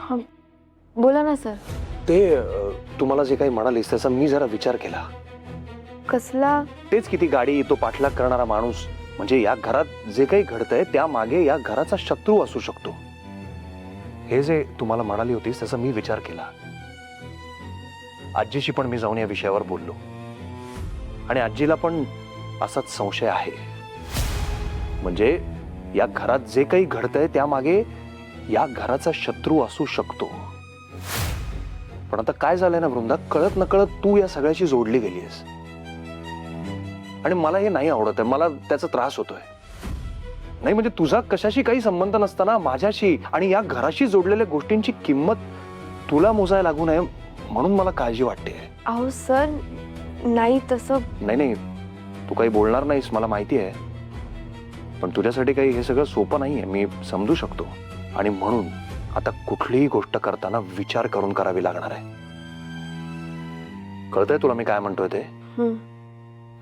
हाँ, बोला ना सर. ते तुम्हाला जे काही म्हणालीस त्याचा मी जरा विचार केला. कसला? तेच किती गाडी तो पाठलाग करणारा माणूस म्हणजे या घरात जे काही घडतंय त्या मागे या घराचा शत्रू असू शकतो. हे जे तुम्हाला म्हणाली होतीस त्याचा मी विचार केला. आजीशी पण मी जाऊन या विषयावर बोललो आणि आजीला पण असाच संशय आहे. म्हणजे या घरात जे काही घडतंय त्यामागे या घराचा शत्रू असू शकतो. पण आता काय झालंय ना वृंदा, कळत नकळत तू या सगळ्याशी जोडली गेलीस आणि मला हे नाही आवडत आहे. मला त्याचा त्रास होतोय. नाही म्हणजे तुझा कशाशी काही संबंध नसताना माझ्याशी आणि या घराशी जोडलेल्या गोष्टींची किंमत तुला मोजायला लागू नये म्हणून मला काळजी वाटते. अहो सर, नाही तसं. नाही, तू काही बोलणार नाहीस मला माहिती आहे, पण तुझ्यासाठी काही हे सगळं सोपं नाहीये, मी समजू शकतो. आणि म्हणून आता कुठलीही गोष्ट करताना विचार करून करावी लागणार आहे. कळतंय तुला मी काय म्हणतोय ते?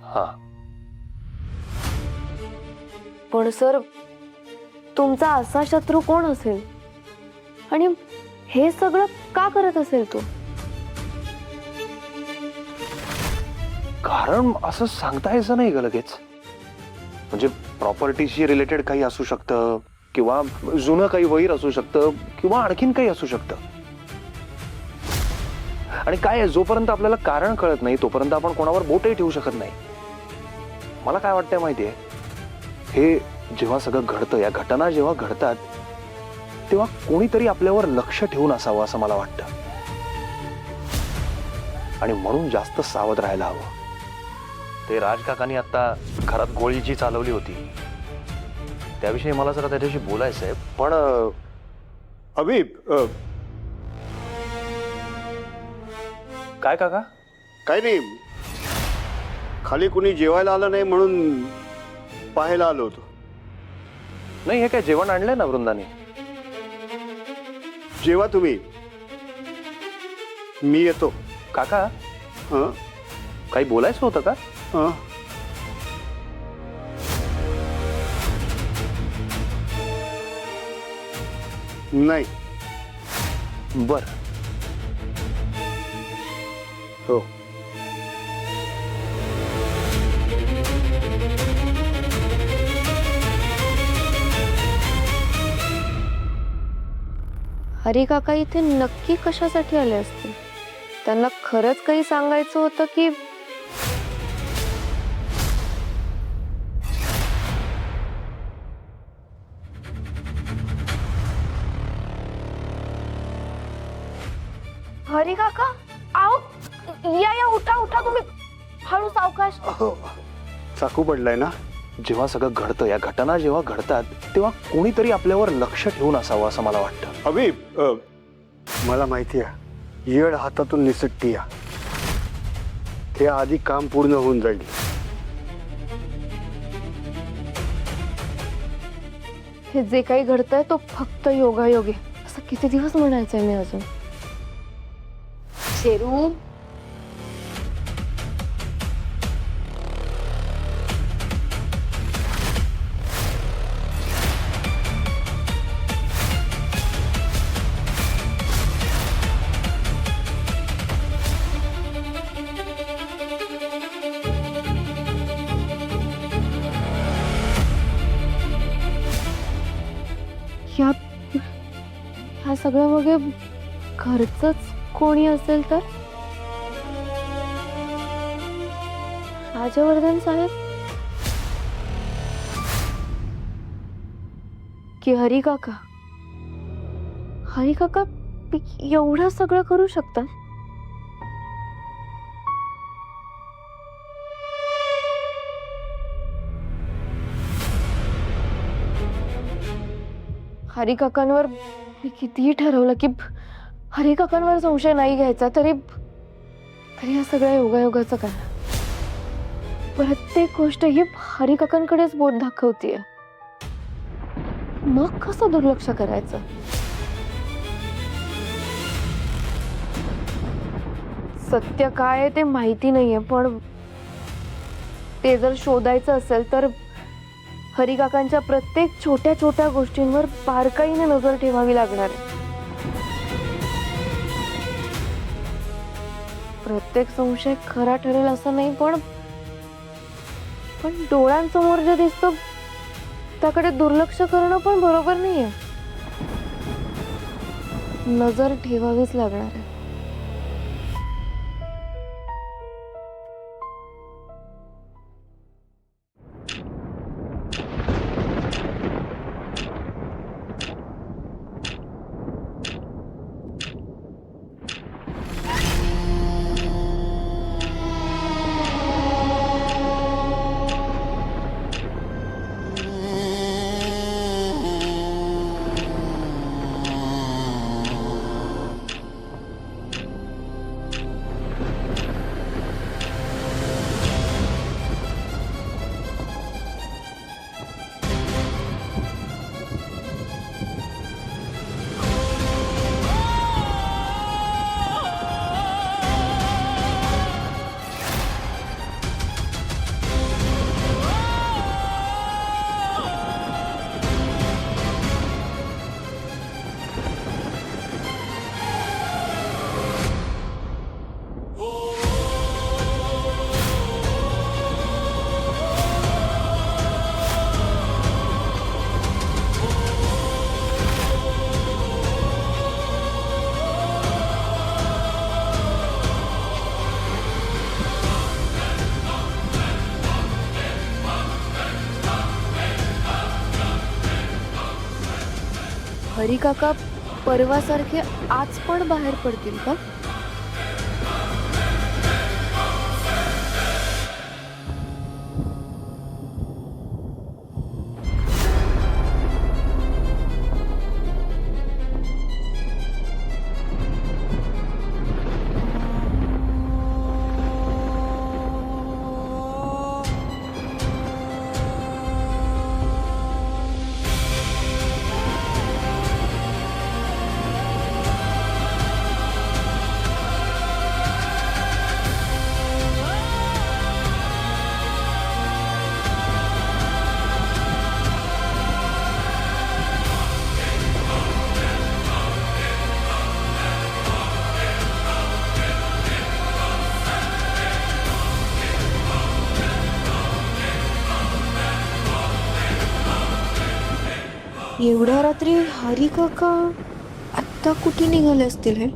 हा. पण सर, तुमचा असा शत्रू कोण असेल आणि हे सगळं का करत असेल तो? कारण असं सांगता यायचं नाही ग लगेच. म्हणजे प्रॉपर्टीशी रिलेटेड काही असू शकतं किंवा जुनं काही वैर असू शकतं किंवा आणखीन काही असू शकतं. आणि काय आहे, जोपर्यंत आपल्याला कारण कळत नाही तोपर्यंत आपण कोणावर बोटही ठेवू शकत नाही. मला काय वाटतंय माहितीये, हे जेव्हा सगळं घडतं, या घटना जेव्हा घडतात तेव्हा कोणीतरी आपल्यावर लक्ष ठेवून असावं असं मला वाटतं. आणि म्हणून जास्त सावध राहायला हवं. ते राजकाकांनी आता घरात गोळी जी चालवली होती त्याविषयी मला जरा त्याच्याशी बोलायचं आहे. पण अभि, काय काका? काय नाही, खाली कुणी जेवायला आलं नाही म्हणून पाहायला आलो होतो. नाही, हे काय जेवण आणलंय ना वृंदाने? जेवा तुम्ही, मी येतो. काका, हं? काही बोलायचं होतं का? हं? नाही. बर. हो. हरी काका इथे नक्की कशासाठी आले असतील? त्यांना खरंच काही सांगायचं होतं की? हरी काका, आओ, या उठा उठा, तुम्ही हळू, सावकाश. चाकू पडलाय ना? जेव्हा सगळं घडतं, या घटना जेव्हा घडतात तेव्हा कोणीतरी आपल्यावर लक्ष ठेवून असावं असं मला वाटतं. अभि, मला माहिती आहे, येड हातातून निसटती या. ते आधी काम पूर्ण होऊन जाईल. हे जे काही घडतंय तो फक्त योगायोग आहे असं किती दिवस म्हणायचंय मी अजून? शेरू, ह्या सगळ्या मागे घरचंच कोणी असेल तर? राजवर्धन साहेब की हरी काका? हरी काका एवढं सगळं करू शकतात? हरी काकांवर मी कितीही ठरवलं की हरी काकांवर संशय नाही घ्यायचा, तरी या सगळ्या योगायोगाचं काय? प्रत्येक गोष्ट ही हरी काकांकडेच बोट दाखवतीये. मग कसं दुर्लक्ष करायचं? सत्य काय आहे ते माहिती नाहीये, पण ते जर शोधायचं असेल तर हरी काकांच्या प्रत्येक छोट्या छोट्या गोष्टींवर बारकाईने नजर ठेवावी लागणार आहे. प्रत्येक संशय खरा ठरेल असं नाही, पण डोळ्यांसमोर जे दिसतं त्याकडे दुर्लक्ष करणं पण बरोबर नाहीये. नजर ठेवावीच लागणार आहे. हरी काका परवासारखे आज पण बाहेर पडतील का? एवढ्या रात्री हरी काका आत्ता कुठे निघाले असतील हे?